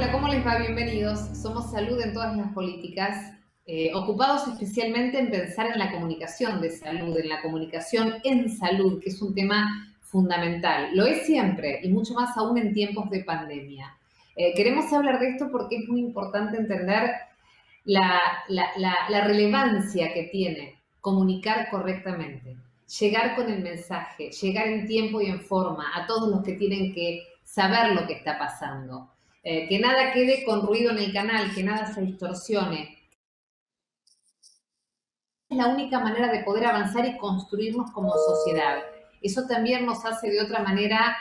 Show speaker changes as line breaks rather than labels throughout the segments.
Hola, ¿cómo les va? Bienvenidos. Somos Salud en todas las políticas, ocupados especialmente en pensar en la comunicación de salud, en la comunicación en salud, que es un tema fundamental. Lo es siempre y mucho más aún en tiempos de pandemia. Queremos hablar de esto porque es muy importante entender la relevancia que tiene comunicar correctamente, llegar con el mensaje, llegar en tiempo y en forma a todos los que tienen que saber lo que está pasando. Que nada quede con ruido en el canal, que nada se distorsione. Es la única manera de poder avanzar y construirnos como sociedad. Eso también nos hace de otra manera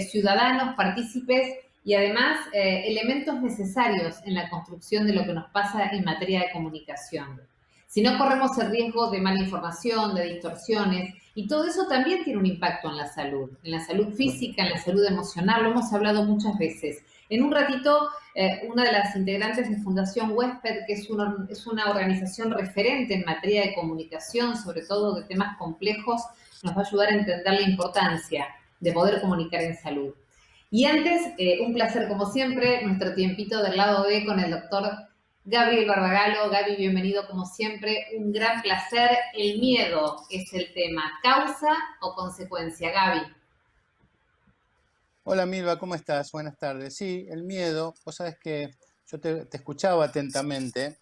ciudadanos, partícipes y además elementos necesarios en la construcción de lo que nos pasa en materia de comunicación. Si no, corremos el riesgo de mala información, de distorsiones, y todo eso también tiene un impacto en la salud física, en la salud emocional, lo hemos hablado muchas veces. En un ratito, una de las integrantes de Fundación Huésped, que es una organización referente en materia de comunicación, sobre todo de temas complejos, nos va a ayudar a entender la importancia de poder comunicar en salud. Y antes, un placer como siempre, nuestro tiempito del lado B con el doctor Gabriel Barbagalo. Gaby, bienvenido como siempre, un gran placer. El miedo es el tema, ¿causa o consecuencia? Gaby.
Hola Milva, ¿cómo estás? Buenas tardes. Sí, el miedo, vos sabés que yo te escuchaba atentamente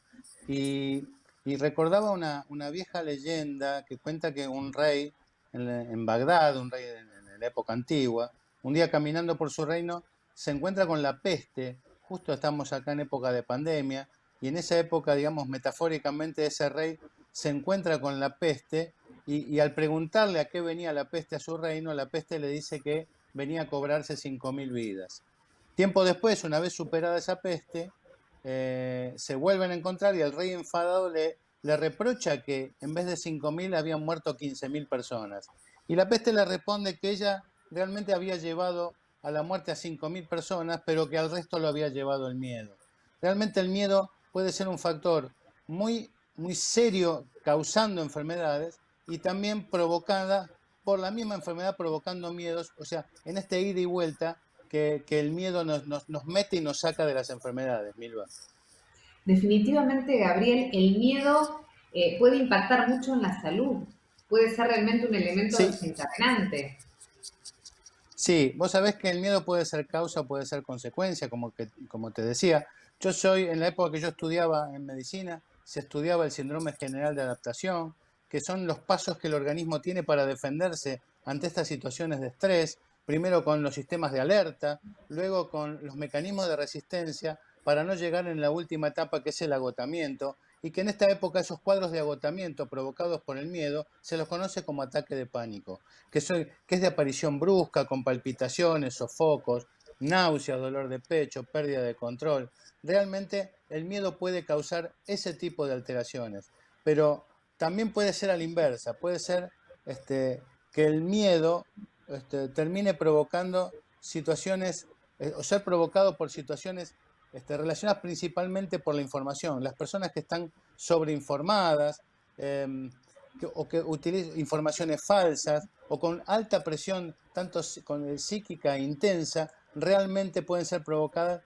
y, y recordaba una vieja leyenda que cuenta que un rey en Bagdad, un rey en la época antigua, un día caminando por su reino se encuentra con la peste. Justo estamos acá en época de pandemia y en esa época, digamos, metafóricamente, ese rey se encuentra con la peste y al preguntarle a qué venía la peste a su reino, la peste le dice que venía a cobrarse 5.000 vidas. Tiempo después, una vez superada esa peste, se vuelven a encontrar y el rey enfadado le reprocha que en vez de 5.000 habían muerto 15.000 personas. Y la peste le responde que ella realmente había llevado a la muerte a 5.000 personas, pero que al resto lo había llevado el miedo. Realmente el miedo puede ser un factor muy serio causando enfermedades y también provocada por la misma enfermedad provocando miedos, o sea, en este ida y vuelta que el miedo nos mete y nos saca de las enfermedades, Milva.
Definitivamente, Gabriel, el miedo puede impactar mucho en la salud, puede ser realmente un elemento
Sí,
desencadenante.
sí, vos sabés que el miedo puede ser causa o puede ser consecuencia, como te decía. En la época que yo estudiaba en medicina, se estudiaba el síndrome general de adaptación, que son los pasos que el organismo tiene para defenderse ante estas situaciones de estrés, primero con los sistemas de alerta, luego con los mecanismos de resistencia, para no llegar en la última etapa que es el agotamiento, y que en esta época esos cuadros de agotamiento provocados por el miedo se los conoce como ataque de pánico que es de aparición brusca, con palpitaciones, sofocos, náuseas, dolor de pecho, pérdida de control. Realmente el miedo puede causar ese tipo de alteraciones, pero también puede ser a la inversa, puede ser que el miedo termine provocando situaciones o ser provocado por situaciones relacionadas principalmente por la información. Las personas que están sobreinformadas, eh, o que utilicen informaciones falsas o con alta presión, tanto con psíquica intensa, realmente pueden ser provocadas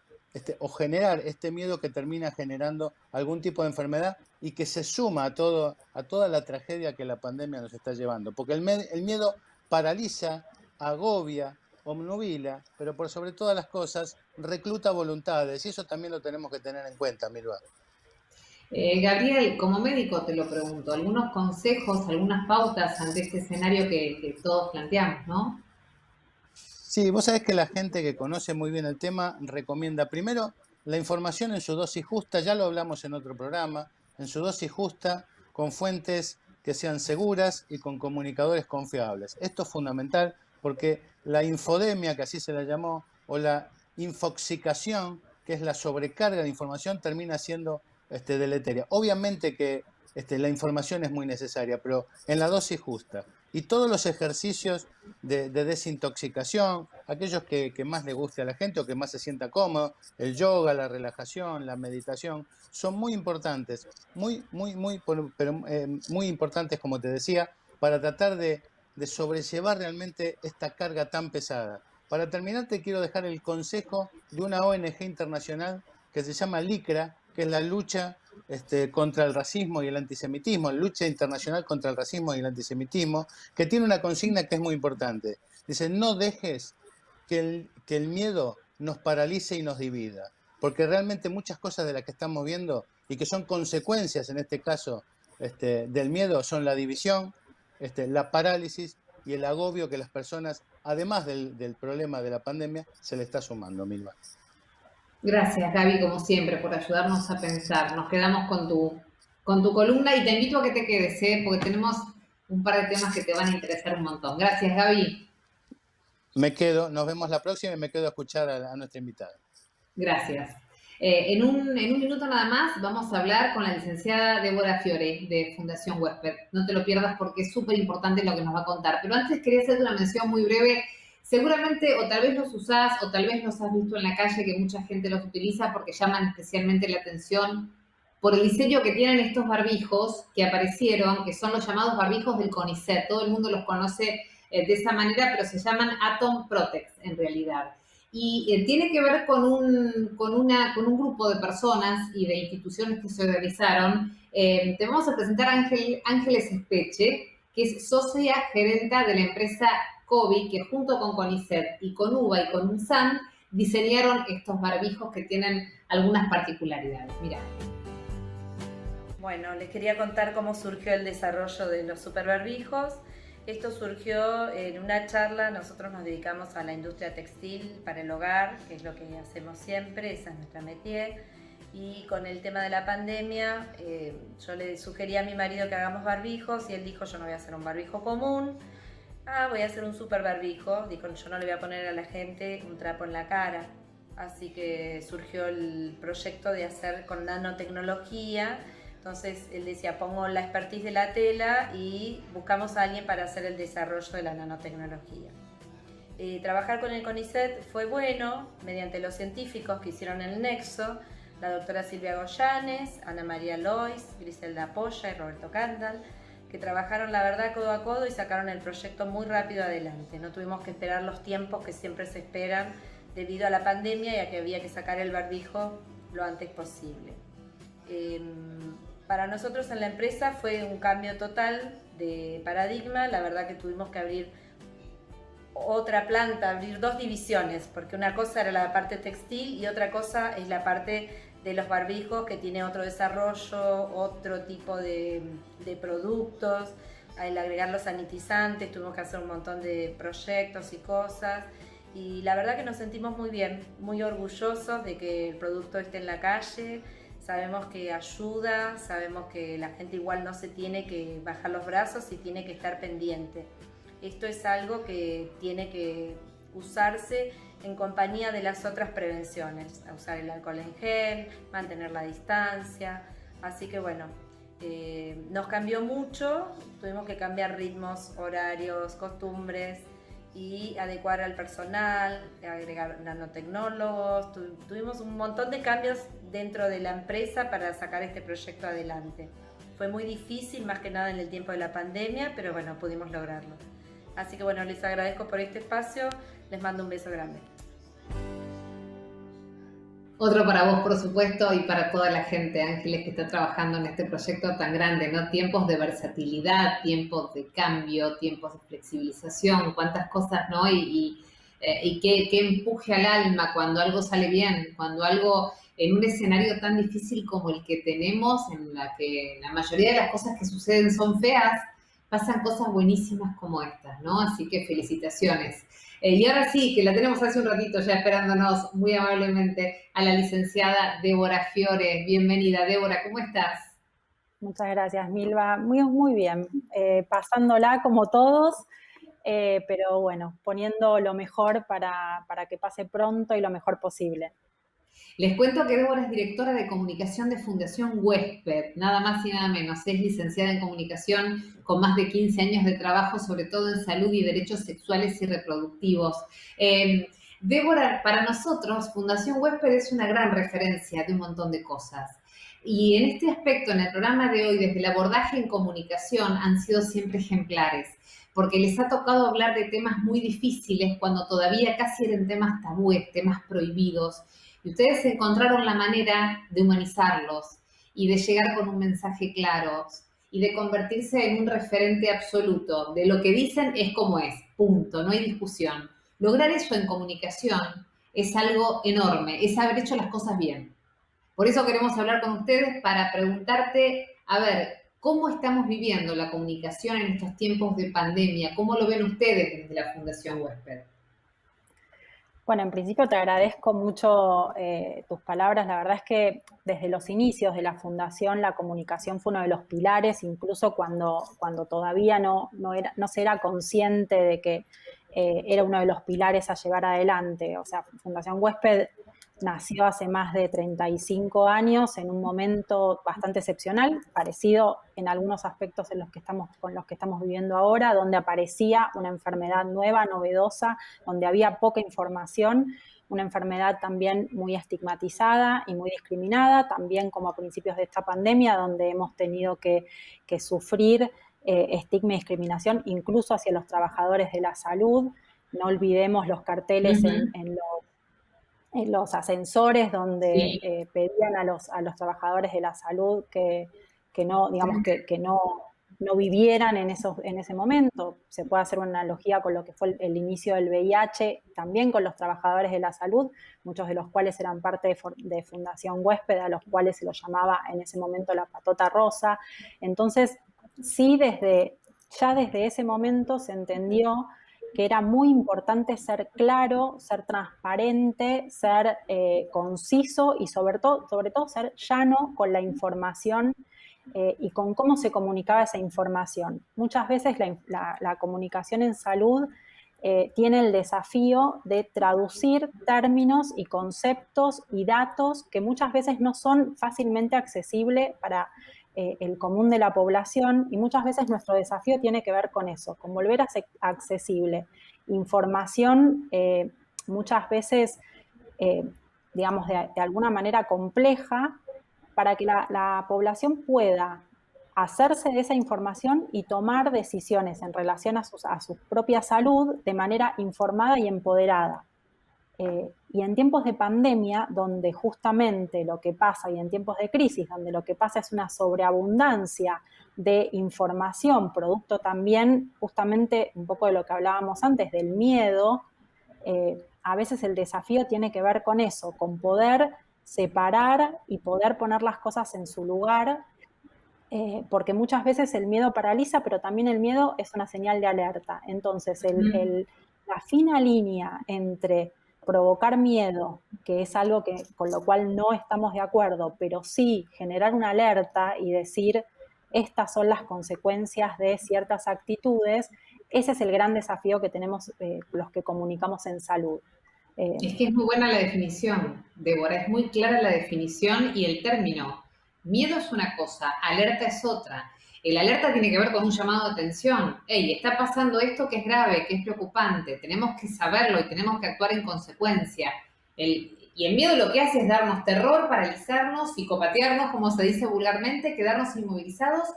o generar este miedo que termina generando algún tipo de enfermedad y que se suma a toda la tragedia que la pandemia nos está llevando. Porque el miedo paraliza, agobia, obnubila, pero por sobre todas las cosas recluta voluntades y eso también lo tenemos que tener en cuenta, Milva.
Gabriel, como médico te lo pregunto, algunos consejos, algunas pautas ante este escenario que todos planteamos, ¿no?
Sí, vos sabés que la gente que conoce muy bien el tema recomienda primero la información en su dosis justa, ya lo hablamos en otro programa, en su dosis justa, con fuentes que sean seguras y con comunicadores confiables. Esto es fundamental porque la infodemia, que así se la llamó, o la infoxicación, que es la sobrecarga de información, termina siendo deleteria. Obviamente que la información es muy necesaria, pero en la dosis justa. Y todos los ejercicios de desintoxicación, aquellos que más le guste a la gente o que más se sienta cómodo, el yoga, la relajación, la meditación, son muy importantes, muy importantes, como te decía, para tratar de sobrellevar realmente esta carga tan pesada. Para terminar, te quiero dejar el consejo de una ONG internacional que se llama LICRA, que es la lucha contra el racismo y el antisemitismo, lucha internacional contra el racismo y el antisemitismo, que tiene una consigna que es muy importante. Dice, no dejes que el miedo nos paralice y nos divida, porque realmente muchas cosas de las que estamos viendo y que son consecuencias, en este caso, del miedo, son la división, la parálisis y el agobio que las personas, además del problema de la pandemia, se le está sumando, Milva.
Gracias, Gaby, como siempre, por ayudarnos a pensar. Nos quedamos con tu columna y te invito a que te quedes, porque tenemos un par de temas que te van a interesar un montón. Gracias, Gaby.
Me quedo, nos vemos la próxima y me quedo a escuchar a nuestra invitada.
Gracias. En un minuto nada más vamos a hablar con la licenciada Débora Fiore de Fundación Huésped. No te lo pierdas porque es súper importante lo que nos va a contar. Pero antes quería hacerte una mención muy breve. Seguramente o tal vez los usás o tal vez los has visto en la calle que mucha gente los utiliza porque llaman especialmente la atención por el diseño que tienen estos barbijos que aparecieron, que son los llamados barbijos del CONICET. Todo el mundo los conoce de esa manera, pero se llaman Atom Protex en realidad. Y tiene que ver con un grupo de personas y de instituciones que se organizaron. Te vamos a presentar a Ángeles Espeche, que es socia gerenta de la empresa COVID, que junto con CONICET y con UBA y con UNSAM diseñaron estos barbijos que tienen algunas particularidades. Mirá.
Bueno, les quería contar cómo surgió el desarrollo de los superbarbijos. Esto surgió en una charla. Nosotros nos dedicamos a la industria textil para el hogar, que es lo que hacemos siempre, esa es nuestra métier. Y con el tema de la pandemia, yo le sugerí a mi marido que hagamos barbijos y él dijo, yo no voy a hacer un barbijo común, voy a hacer un super barbijo. Dijo, yo no le voy a poner a la gente un trapo en la cara. Así que surgió el proyecto de hacer con nanotecnología. Entonces él decía, pongo la expertise de la tela y buscamos a alguien para hacer el desarrollo de la nanotecnología. Trabajar con el CONICET fue bueno, mediante los científicos que hicieron el nexo, la doctora Silvia Goyanes, Ana María Lois, Griselda Polla y Roberto Candal, que trabajaron la verdad codo a codo y sacaron el proyecto muy rápido adelante. No tuvimos que esperar los tiempos que siempre se esperan debido a la pandemia y a que había que sacar el barbijo lo antes posible. Para nosotros en la empresa fue un cambio total de paradigma. La verdad que tuvimos que abrir otra planta, abrir dos divisiones, porque una cosa era la parte textil y otra cosa es la parte de los barbijos, que tiene otro desarrollo, otro tipo de productos. Al agregar los sanitizantes tuvimos que hacer un montón de proyectos y cosas. Y la verdad que nos sentimos muy bien, muy orgullosos de que el producto esté en la calle. Sabemos que ayuda, sabemos que la gente igual no se tiene que bajar los brazos y tiene que estar pendiente. Esto es algo que tiene que usarse en compañía de las otras prevenciones, a usar el alcohol en gel, mantener la distancia. Así que bueno, nos cambió mucho, tuvimos que cambiar ritmos, horarios, costumbres y adecuar al personal, agregar nanotecnólogos. Tuvimos un montón de cambios dentro de la empresa para sacar este proyecto adelante. Fue muy difícil, más que nada en el tiempo de la pandemia, pero bueno, pudimos lograrlo. Así que bueno, les agradezco por este espacio, les mando un beso grande.
Otro para vos, por supuesto, y para toda la gente, Ángeles, que está trabajando en este proyecto tan grande, ¿no? Tiempos de versatilidad, tiempos de cambio, tiempos de flexibilización, cuántas cosas, ¿no? Y qué empuje al alma cuando algo sale bien, cuando algo en un escenario tan difícil como el que tenemos, en la que la mayoría de las cosas que suceden son feas, pasan cosas buenísimas como estas, ¿no? Así que felicitaciones. Y ahora sí, que la tenemos hace un ratito ya esperándonos muy amablemente a la licenciada Débora Fiore. Bienvenida, Débora, ¿cómo estás?
Muchas gracias, Milva. Muy bien. Pasándola como todos, pero bueno, poniendo lo mejor para que pase pronto y lo mejor posible.
Les cuento que Débora es directora de comunicación de Fundación Huésped, nada más y nada menos. Es licenciada en comunicación con más de 15 años de trabajo, sobre todo en salud y derechos sexuales y reproductivos. Débora, para nosotros, Fundación Huésped es una gran referencia de un montón de cosas. Y en este aspecto, en el programa de hoy, desde el abordaje en comunicación, han sido siempre ejemplares. porque les ha tocado hablar de temas muy difíciles cuando todavía casi eran temas tabúes, temas prohibidos, y ustedes encontraron la manera de humanizarlos y de llegar con un mensaje claro y de convertirse en un referente absoluto de lo que dicen es como es, punto, no hay discusión. Lograr eso en comunicación es algo enorme, es haber hecho las cosas bien. Por eso queremos hablar con ustedes para preguntarte, a ver, ¿cómo estamos viviendo la comunicación en estos tiempos de pandemia? ¿Cómo lo ven ustedes desde la Fundación Huésped?
Bueno, en principio te agradezco mucho tus palabras. La verdad es que desde los inicios de la Fundación la comunicación fue uno de los pilares, incluso cuando todavía no se era consciente de que era uno de los pilares a llevar adelante. O sea, Fundación Huésped nació hace más de 35 años en un momento bastante excepcional, parecido en algunos aspectos con los que estamos viviendo ahora, donde aparecía una enfermedad nueva, novedosa, donde había poca información, una enfermedad también muy estigmatizada y muy discriminada, también como a principios de esta pandemia, donde hemos tenido que sufrir estigma y discriminación, incluso hacia los trabajadores de la salud. No olvidemos los carteles en los ascensores donde
Sí.
pedían a los trabajadores de la salud que no, digamos, que no vivieran en ese momento. Se puede hacer una analogía con lo que fue el inicio del VIH, también con los trabajadores de la salud, muchos de los cuales eran parte de Fundación Huésped, a los cuales se los llamaba en ese momento la patota rosa. Entonces, sí, ya desde ese momento se entendió que era muy importante ser claro, ser transparente, ser conciso y sobre todo ser llano con la información y con cómo se comunicaba esa información. Muchas veces la comunicación en salud tiene el desafío de traducir términos y conceptos y datos que muchas veces no son fácilmente accesibles para el común de la población, y muchas veces nuestro desafío tiene que ver con eso, con volver a ser accesible información muchas veces, digamos, de alguna manera compleja, para que la población pueda hacerse de esa información y tomar decisiones en relación a su propia salud de manera informada y empoderada. Y en tiempos de pandemia, donde justamente lo que pasa, y en tiempos de crisis, donde lo que pasa es una sobreabundancia de información, producto también justamente un poco de lo que hablábamos antes, del miedo, a veces el desafío tiene que ver con eso, con poder separar y poder poner las cosas en su lugar, porque muchas veces el miedo paraliza, pero también el miedo es una señal de alerta. Entonces, la fina línea entre provocar miedo, que es algo con lo cual no estamos de acuerdo, pero sí generar una alerta y decir, estas son las consecuencias de ciertas actitudes, ese es el gran desafío que tenemos los que comunicamos en salud.
Es que es muy buena la definición, Débora, es muy clara la definición y el término. Miedo es una cosa, alerta es otra. El alerta tiene que ver con un llamado de atención. Hey, está pasando esto que es grave, que es preocupante, tenemos que saberlo y tenemos que actuar en consecuencia. Y el miedo lo que hace es darnos terror, paralizarnos, psicopatearnos, como se dice vulgarmente, quedarnos inmovilizados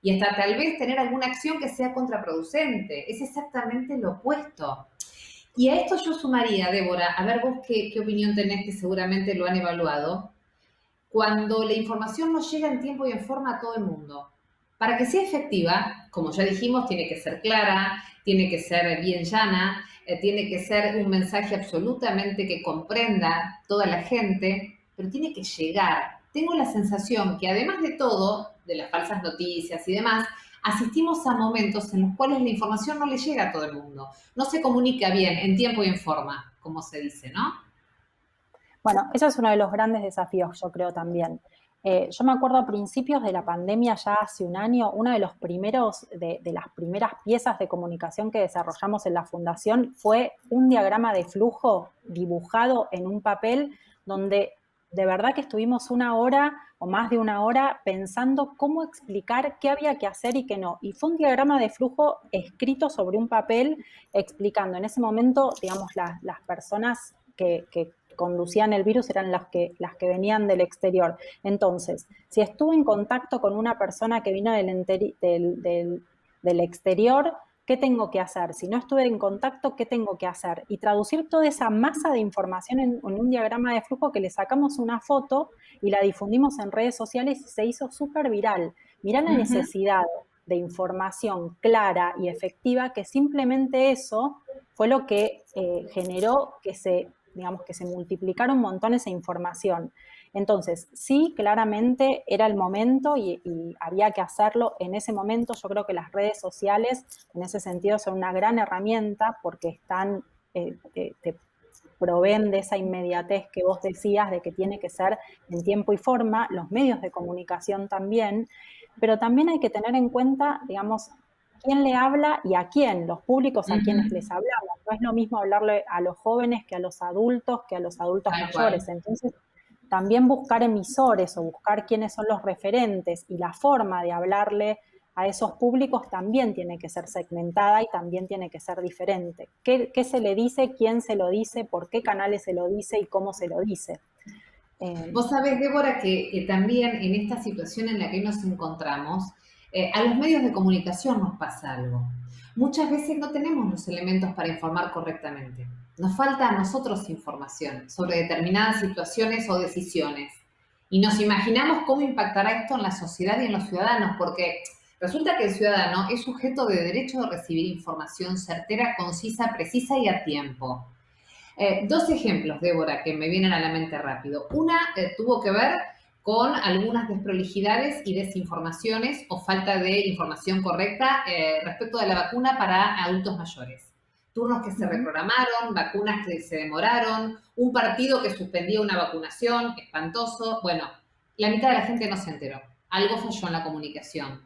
y hasta tal vez tener alguna acción que sea contraproducente. Es exactamente lo opuesto. Y a esto yo sumaría, Débora, a ver vos qué opinión tenés, que seguramente lo han evaluado, cuando la información no llega en tiempo y en forma a todo el mundo. Para que sea efectiva, como ya dijimos, tiene que ser clara, tiene que ser bien llana, tiene que ser un mensaje absolutamente que comprenda toda la gente, pero tiene que llegar. Tengo la sensación que además de todo, de las falsas noticias y demás, asistimos a momentos en los cuales la información no le llega a todo el mundo. No se comunica bien, en tiempo y en forma, como se dice, ¿no?
Bueno, eso es uno de los grandes desafíos, yo creo también. Yo me acuerdo a principios de la pandemia, ya hace un año, uno de los primeros, de las primeras piezas de comunicación que desarrollamos en la Fundación fue un diagrama de flujo dibujado en un papel donde de verdad que estuvimos una hora o más de una hora pensando cómo explicar qué había que hacer y qué no. Y fue un diagrama de flujo escrito sobre un papel explicando en ese momento, digamos, las personas que conducían el virus eran las que venían del exterior. Entonces, si estuve en contacto con una persona que vino del exterior, ¿qué tengo que hacer? Si no estuve en contacto, ¿qué tengo que hacer? Y traducir toda esa masa de información en un diagrama de flujo que le sacamos una foto y la difundimos en redes sociales y se hizo súper viral. Mirá la necesidad de información clara y efectiva, que simplemente eso fue lo que generó que se multiplicara un montón esa información. Entonces, sí, claramente era el momento y había que hacerlo en ese momento. Yo creo que las redes sociales, en ese sentido, son una gran herramienta porque te proveen de esa inmediatez que vos decías, de que tiene que ser en tiempo y forma, los medios de comunicación también, pero también hay que tener en cuenta, digamos, quién le habla y a quién, los públicos a quienes les hablamos. No es lo mismo hablarle a los jóvenes que a los adultos mayores. Entonces, también buscar emisores o buscar quiénes son los referentes y la forma de hablarle a esos públicos también tiene que ser segmentada y también tiene que ser diferente. ¿Qué se le dice? ¿Quién se lo dice? ¿Por qué canales se lo dice? ¿Y cómo se lo dice?
Vos sabés, Débora, que también en esta situación en la que nos encontramos, a los medios de comunicación nos pasa algo. Muchas veces no tenemos los elementos para informar correctamente. Nos falta a nosotros información sobre determinadas situaciones o decisiones. Y nos imaginamos cómo impactará esto en la sociedad y en los ciudadanos, porque resulta que el ciudadano es sujeto de derecho de recibir información certera, concisa, precisa y a tiempo. Dos ejemplos, Débora, que me vienen a la mente rápido. Una tuvo que ver con algunas desprolijidades y desinformaciones o falta de información correcta respecto de la vacuna para adultos mayores. Turnos que se reprogramaron, vacunas que se demoraron, un partido que suspendía una vacunación, espantoso. Bueno, la mitad de la gente no se enteró. Algo falló en la comunicación.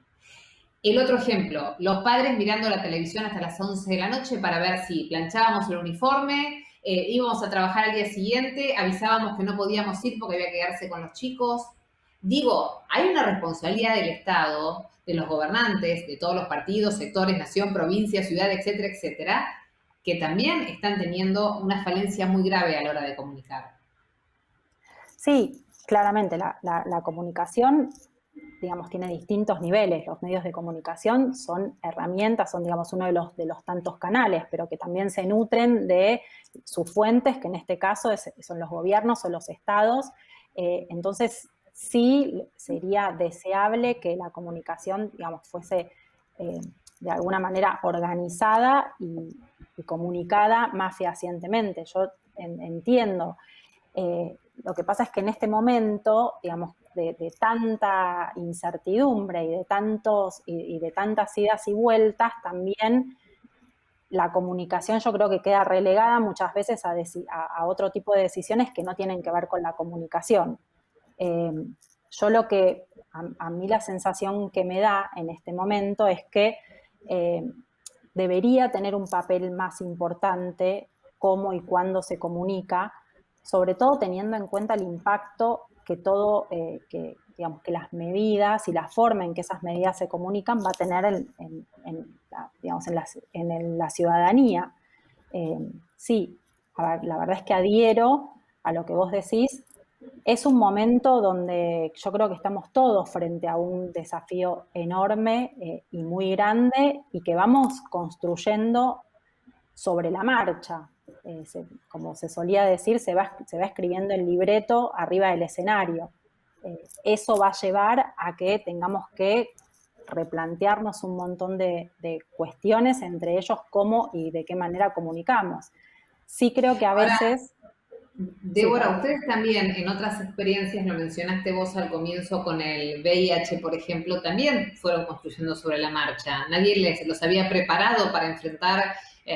El otro ejemplo, los padres mirando la televisión hasta las 11 de la noche para ver si planchábamos el uniforme, íbamos a trabajar al día siguiente, avisábamos que no podíamos ir porque había que quedarse con los chicos. Digo, hay una responsabilidad del Estado, de los gobernantes, de todos los partidos, sectores, nación, provincia, ciudad, etcétera, etcétera, que también están teniendo una falencia muy grave a la hora de comunicar.
Sí, claramente la comunicación, digamos, tiene distintos niveles. Los medios de comunicación son herramientas, son, digamos, uno de los tantos canales, pero que también se nutren de sus fuentes, que en este caso son los gobiernos o los estados. Entonces, sí sería deseable que la comunicación, digamos, fuese de alguna manera organizada y comunicada más fehacientemente. Yo entiendo. Lo que pasa es que en este momento, digamos, de tanta incertidumbre y de tantas idas y vueltas, también la comunicación yo creo que queda relegada muchas veces a otro tipo de decisiones que no tienen que ver con la comunicación. Yo a mí la sensación que me da en este momento es que debería tener un papel más importante cómo y cuándo se comunica, sobre todo teniendo en cuenta el impacto que digamos, que las medidas y la forma en que esas medidas se comunican va a tener en la ciudadanía. Sí, a ver, la verdad es que adhiero a lo que vos decís. Es un momento donde yo creo que estamos todos frente a un desafío enorme y muy grande y que vamos construyendo sobre la marcha. Como se solía decir, se va escribiendo el libreto arriba del escenario. Eso va a llevar a que tengamos que replantearnos un montón de cuestiones, entre ellos cómo y de qué manera comunicamos. Sí creo que a veces...
Débora, ustedes también en otras experiencias, lo mencionaste vos al comienzo con el VIH, por ejemplo, también fueron construyendo sobre la marcha. Nadie los había preparado para enfrentar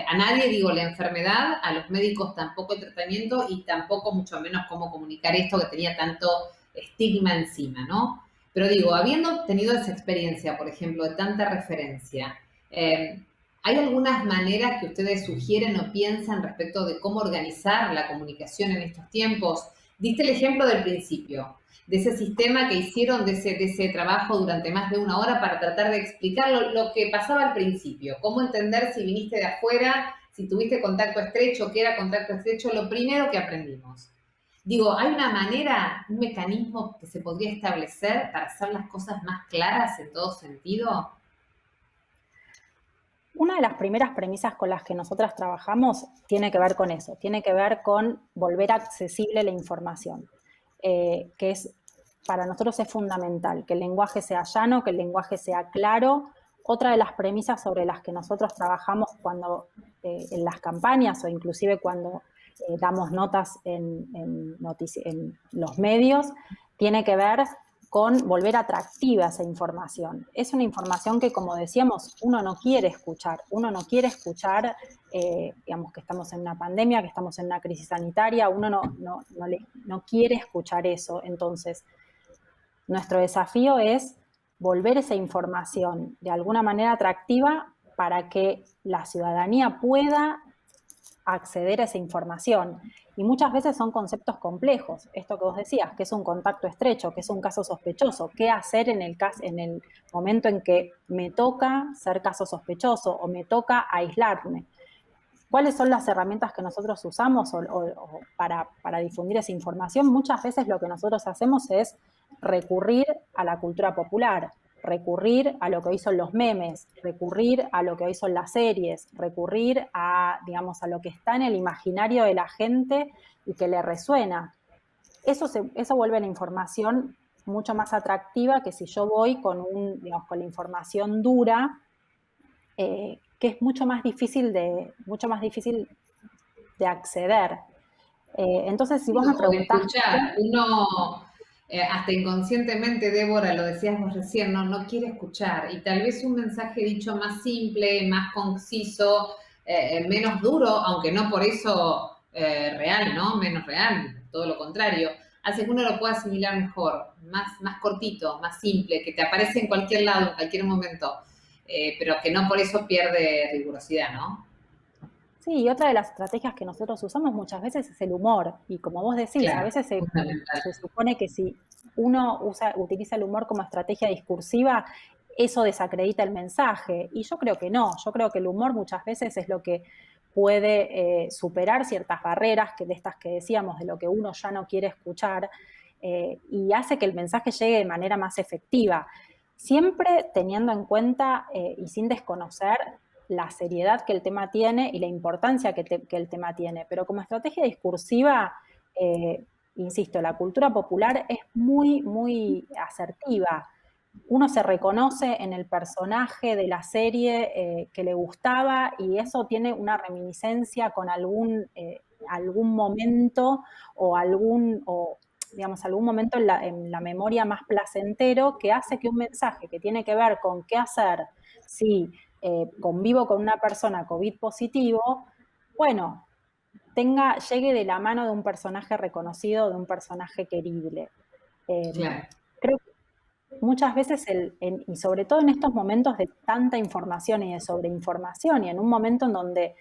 a nadie, digo, la enfermedad, a los médicos tampoco el tratamiento y tampoco mucho menos cómo comunicar esto que tenía tanto estigma encima, ¿no? Pero digo, habiendo tenido esa experiencia, por ejemplo, de tanta referencia, ¿hay algunas maneras que ustedes sugieren o piensan respecto de cómo organizar la comunicación en estos tiempos? Diste el ejemplo del principio, de ese sistema que hicieron, de ese trabajo durante más de una hora para tratar de explicar lo que pasaba al principio. Cómo entender si viniste de afuera, si tuviste contacto estrecho, qué era contacto estrecho, lo primero que aprendimos. Digo, ¿hay una manera, un mecanismo que se podría establecer para hacer las cosas más claras en todo sentido?
Una de las primeras premisas con las que nosotras trabajamos tiene que ver con eso, tiene que ver con volver accesible la información, que es, para nosotros es fundamental, que el lenguaje sea llano, que el lenguaje sea claro. Otra de las premisas sobre las que nosotros trabajamos cuando en las campañas o inclusive cuando damos notas en los medios, tiene que ver con volver atractiva esa información. Es una información que, como decíamos, uno no quiere escuchar. Uno no quiere escuchar, digamos, que estamos en una pandemia, que estamos en una crisis sanitaria. Uno no quiere escuchar eso. Entonces, nuestro desafío es volver esa información de alguna manera atractiva para que la ciudadanía pueda acceder a esa información. Y muchas veces son conceptos complejos. Esto que vos decías, que es un contacto estrecho, que es un caso sospechoso, qué hacer en el momento en que me toca ser caso sospechoso o me toca aislarme. ¿Cuáles son las herramientas que nosotros usamos para difundir esa información? Muchas veces lo que nosotros hacemos es recurrir a la cultura popular, recurrir a lo que hoy son los memes, recurrir a lo que hoy son las series, recurrir a, digamos, a lo que está en el imaginario de la gente y que le resuena. Eso vuelve la información mucho más atractiva que si yo voy con la información dura, que es mucho más difícil de acceder. Entonces, si vos me preguntás...
Escuchar, uno hasta inconscientemente, Débora, lo decías vos recién, no quiere escuchar. Y tal vez un mensaje dicho más simple, más conciso, menos duro, aunque no por eso real, ¿no? Menos real, todo lo contrario, hace que uno lo pueda asimilar mejor, más cortito, más simple, que te aparece en cualquier lado, en cualquier momento, pero que no por eso pierde rigurosidad, ¿no?
Sí, y otra de las estrategias que nosotros usamos muchas veces es el humor. Y como vos decís,
Claro,
a veces se supone que si uno utiliza el humor como estrategia discursiva, eso desacredita el mensaje. Y yo creo que no. Yo creo que el humor muchas veces es lo que puede superar ciertas barreras de estas que decíamos, de lo que uno ya no quiere escuchar, y hace que el mensaje llegue de manera más efectiva. Siempre teniendo en cuenta y sin desconocer la seriedad que el tema tiene y la importancia que el tema tiene. Pero como estrategia discursiva, insisto, la cultura popular es muy, muy asertiva. Uno se reconoce en el personaje de la serie que le gustaba y eso tiene una reminiscencia con algún momento o digamos, algún momento en la memoria más placentero que hace que un mensaje que tiene que ver con qué hacer si convivo con una persona COVID positivo, bueno, llegue de la mano de un personaje reconocido, de un personaje querible.
Claro.
Creo que muchas veces, y sobre todo en estos momentos de tanta información y de sobreinformación, y en un momento en donde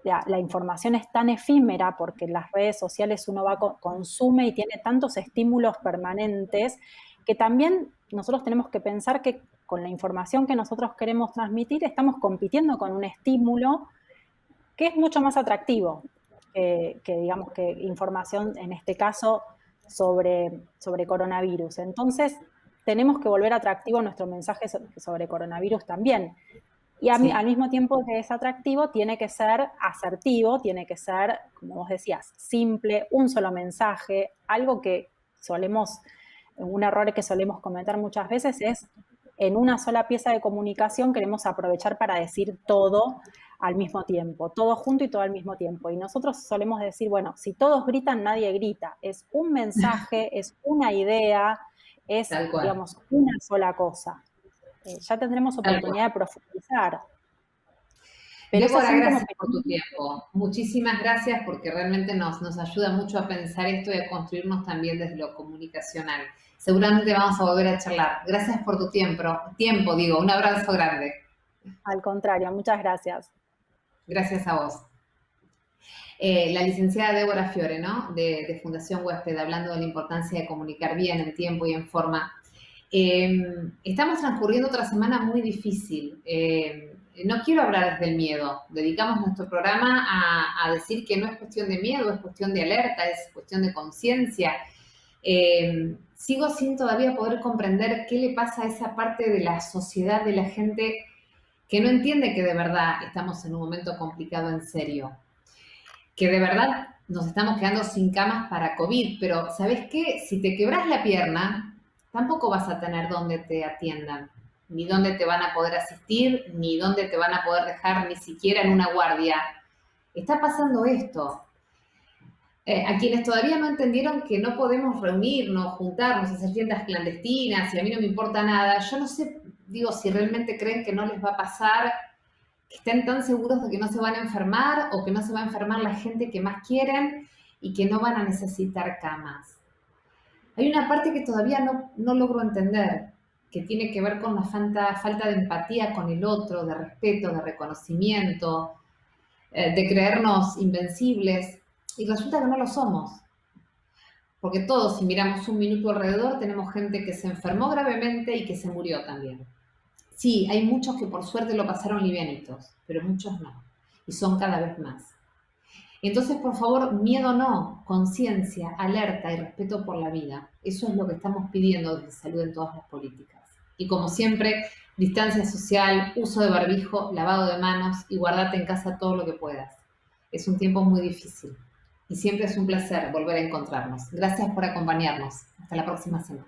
la información es tan efímera porque en las redes sociales uno consume y tiene tantos estímulos permanentes, que también nosotros tenemos que pensar que con la información que nosotros queremos transmitir estamos compitiendo con un estímulo que es mucho más atractivo que digamos, que información, en este caso, sobre coronavirus. Entonces, tenemos que volver atractivo nuestro mensaje sobre coronavirus también. Y al mismo tiempo que es atractivo, tiene que ser asertivo, tiene que ser, como vos decías, simple, un solo mensaje. Algo que un error que solemos cometer muchas veces es, en una sola pieza de comunicación queremos aprovechar para decir todo al mismo tiempo, todo junto y todo al mismo tiempo. Y nosotros solemos decir, bueno, si todos gritan, nadie grita. Es un mensaje, es una idea, es, digamos, una sola cosa. Ya tendremos oportunidad de profundizar.
Pero Débora, gracias por tu tiempo. Muchísimas gracias porque realmente nos ayuda mucho a pensar esto y a construirnos también desde lo comunicacional. Seguramente vamos a volver a charlar. Gracias por tu tiempo. Un abrazo grande.
Al contrario, muchas gracias.
Gracias a vos. La licenciada Débora Fiore, ¿no? De Fundación Huésped, hablando de la importancia de comunicar bien, en tiempo y en forma. Estamos transcurriendo otra semana muy difícil. No quiero hablar desde el miedo. Dedicamos nuestro programa a decir que no es cuestión de miedo, es cuestión de alerta, es cuestión de conciencia. Sigo sin todavía poder comprender qué le pasa a esa parte de la sociedad, de la gente que no entiende que de verdad estamos en un momento complicado en serio, que de verdad nos estamos quedando sin camas para COVID, pero ¿sabes qué? Si te quebras la pierna, tampoco vas a tener donde te atiendan, ni dónde te van a poder asistir, ni dónde te van a poder dejar ni siquiera en una guardia. Está pasando esto. A quienes todavía no entendieron que no podemos reunirnos, juntarnos, hacer fiestas clandestinas, y a mí no me importa nada, yo no sé, digo, si realmente creen que no les va a pasar, que estén tan seguros de que no se van a enfermar o que no se va a enfermar la gente que más quieren y que no van a necesitar camas. Hay una parte que todavía no logro entender, que tiene que ver con la falta de empatía con el otro, de respeto, de reconocimiento, de creernos invencibles, y resulta que no lo somos. Porque todos, si miramos un minuto alrededor, tenemos gente que se enfermó gravemente y que se murió también. Sí, hay muchos que por suerte lo pasaron livianitos, pero muchos no, y son cada vez más. Entonces, por favor, miedo no, conciencia, alerta y respeto por la vida. Eso es lo que estamos pidiendo desde Salud en todas las políticas. Y como siempre, distancia social, uso de barbijo, lavado de manos y guardate en casa todo lo que puedas. Es un tiempo muy difícil y siempre es un placer volver a encontrarnos. Gracias por acompañarnos. Hasta la próxima semana.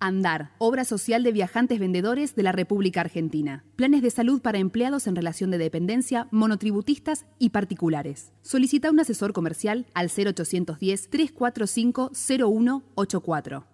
ANDAR, obra social de viajantes vendedores de la República Argentina. Planes de salud para empleados en relación de dependencia, monotributistas y particulares. Solicita un asesor comercial al 0810 345 0184.